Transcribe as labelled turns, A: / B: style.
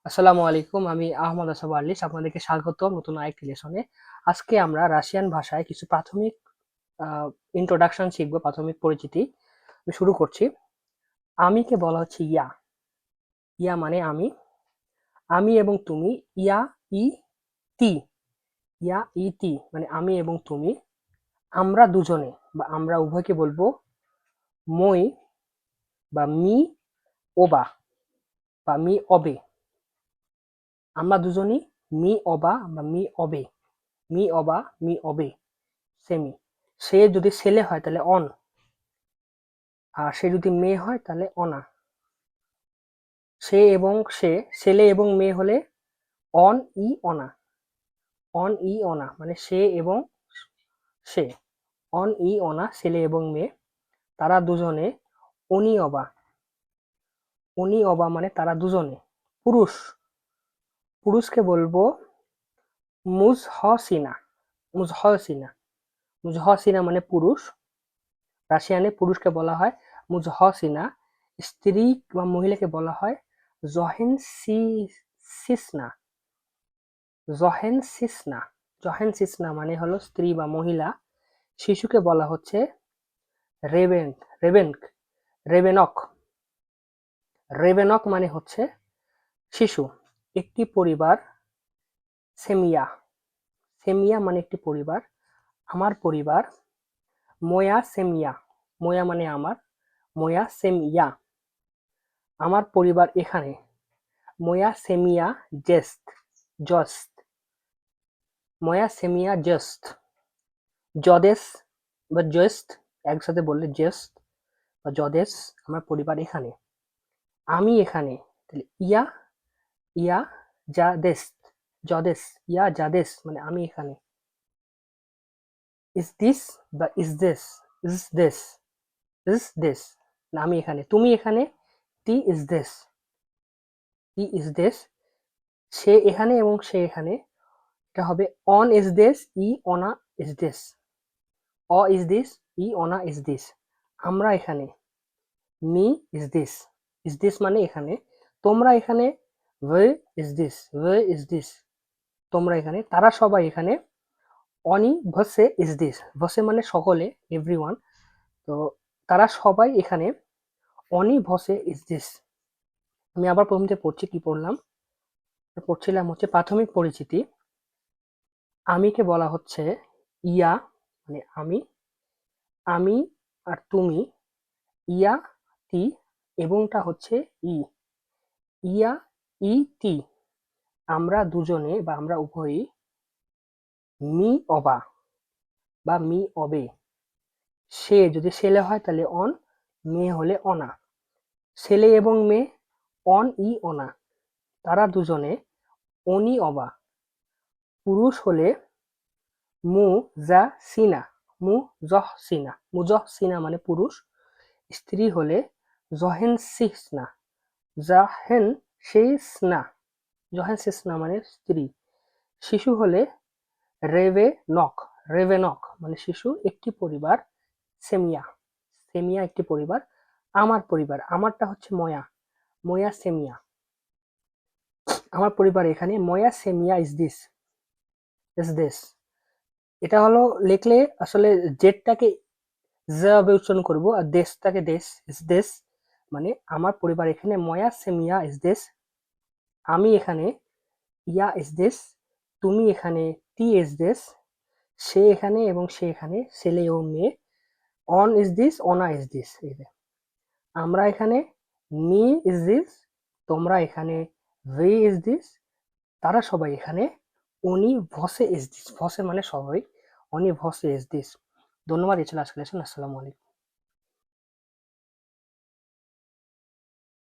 A: আসসালামু আলাইকুম। আমি আহমদ আসাব আরলিস। আপনাদেরকে স্বাগত নতুন আরেকটি লেসনে। আজকে আমরা রাশিয়ান ভাষায় কিছু প্রাথমিক ইন্ট্রোডাকশন শিখবো, প্রাথমিক পরিচিতি। আমি শুরু করছি। আমিকে বলা হচ্ছে ইয়া। ইয়া মানে আমি। আমি এবং তুমি। ইয়া ই তি। ইয়া ই তি মানে আমি এবং তুমি। আমরা দুজনে বা আমরা উভয়কে বলবো মই বা মি ওবা বা মি অবে। আমরা দুজনই মি অবা বা মি অবে। Me অবা me অবে semi. সে যদি ছেলে হয় তাহলে অন, আর সে যদি মেয়ে হয় তাহলে অনা। সে এবং সে, ছেলে এবং মেয়ে হলে অন ই অনা। অন ই অনা মানে সে এবং সে। অন ই অনা ছেলে এবং মেয়ে। তারা দুজনে উনি অবা। উনি অবা মানে তারা দুজনে। পুরুষ, পুরুষকে বলবো মুজহসিনা। মুজহসিনা। মুজহসিনা মানে পুরুষ। রাশিয়ানে পুরুষকে বলা হয় মুজহসিনা। স্ত্রী বা মহিলাকে বলা হয় জহেনসিসনা। জহেনসিসনা। জহেনসিসনা মানে হলো স্ত্রী বা মহিলা। শিশুকে বলা হচ্ছে রেবেন রেবেনক রেবেনক। রেবেনক মানে হচ্ছে শিশু। একটি পরিবার সেমিয়া। সেমিয়া মানে একটি পরিবার। আমার পরিবার ময়া সেমিয়া। ময়া মানে আমার। ময়া সেমিয়া। আমার পরিবার এখানে ময়া সেমিয়া জেস্ট। জস্ট। ময়া সেমিয়া জস্ট। জদেস বা জেস্ট একসাথে বললে জেস্ট বা জদেস। আমার পরিবার এখানে। আমি এখানে তাহলে ইয়া ইয়া জাদেস। জদেস ইয়া জাদেস মানে আমি এখানে। ইজ দিস বা is this. Is this. Is this না আমি এখানে। তুমি এখানে টি ইজ দিস। টি ইজ দিস। সে এখানে এবং সে এখানে। এটা হবে অন ইজ দিস ই অনা ইজ দিস। অ ইজ দিস ই অনা ইজ দিস। আমরা এখানে মি ইজ দিস। ইজ দিস মানে এখানে। তোমরা এখানে ওয়ে ইজ দিস। ওয়ে ইজ দিস। তোমরা এখানে। তারা সবাই এখানে অনি ভসে ইজ দিস। ভসে মানে সকলে, এভরিওয়ান। তো তারা সবাই এখানে অনি ভসে ইজ দিস। আমি আবার প্রথম থেকে পড়ছি। কি পড়লাম? পড়ছিলাম হচ্ছে প্রাথমিক পরিচিতি। আমিকে বলা হচ্ছে ইয়া মানে আমি। আমি আর তুমি। ইয়া তি এবংটা হচ্ছে ই। ইয়া ই তি আমরা দুজনে বা আমরা উভয়ই মি অবা বা মি অবে। সে যদি ছেলে হয় তাহলে অন, মেয়ে হলে অনা। ছেলে এবং মেয়ে অন ই অনা। তারা দুজনে অনি অবা। পুরুষ হলে মু যা সিনা। মু জহ সিনা। মুজহ সিনা মানে পুরুষ। স্ত্রী হলে জহেন সিসনা। জাহেন সিসনা। জহেন সিসনা মানে স্ত্রী। শিশু হলে রেভে নক। রেভে নক মানে শিশু। একটি পরিবার সেমিয়া। সেমিয়া একটি পরিবার। আমার পরিবার, আমারটা হচ্ছে ময়া। ময়া সেমিয়া। আমার পরিবার এখানে ময়া সেমিয়া ইজ দিস। Is this. এটা হলো লিখলে আসলে জেডটাকে ভাবে উচ্চারণ করব আর দেশটাকে দেশ। ইজ দেশ মানে আমার পরিবার এখানে ময়া সেমিয়া ইজ দেশ। আমি এখানে ইয়া ইজ দেশ। তুমি এখানে টি ইজ দেশ। সে এখানে এবং সে এখানে, ছেলে ও মেয়ে। অন ইজ দিস অনা ইজ দিস। আমরা এখানে মি ইজ দিস। তোমরা এখানে ভি ইজ দিস। তারা সবাই এখানে উনি ভসে ইজ দিস। ভসে মানে সবাই। উনি ভসে ইজ দিস। ধন্যবাদ। এই ছিল আজকের লেসন। আসসালামু আলাইকুম।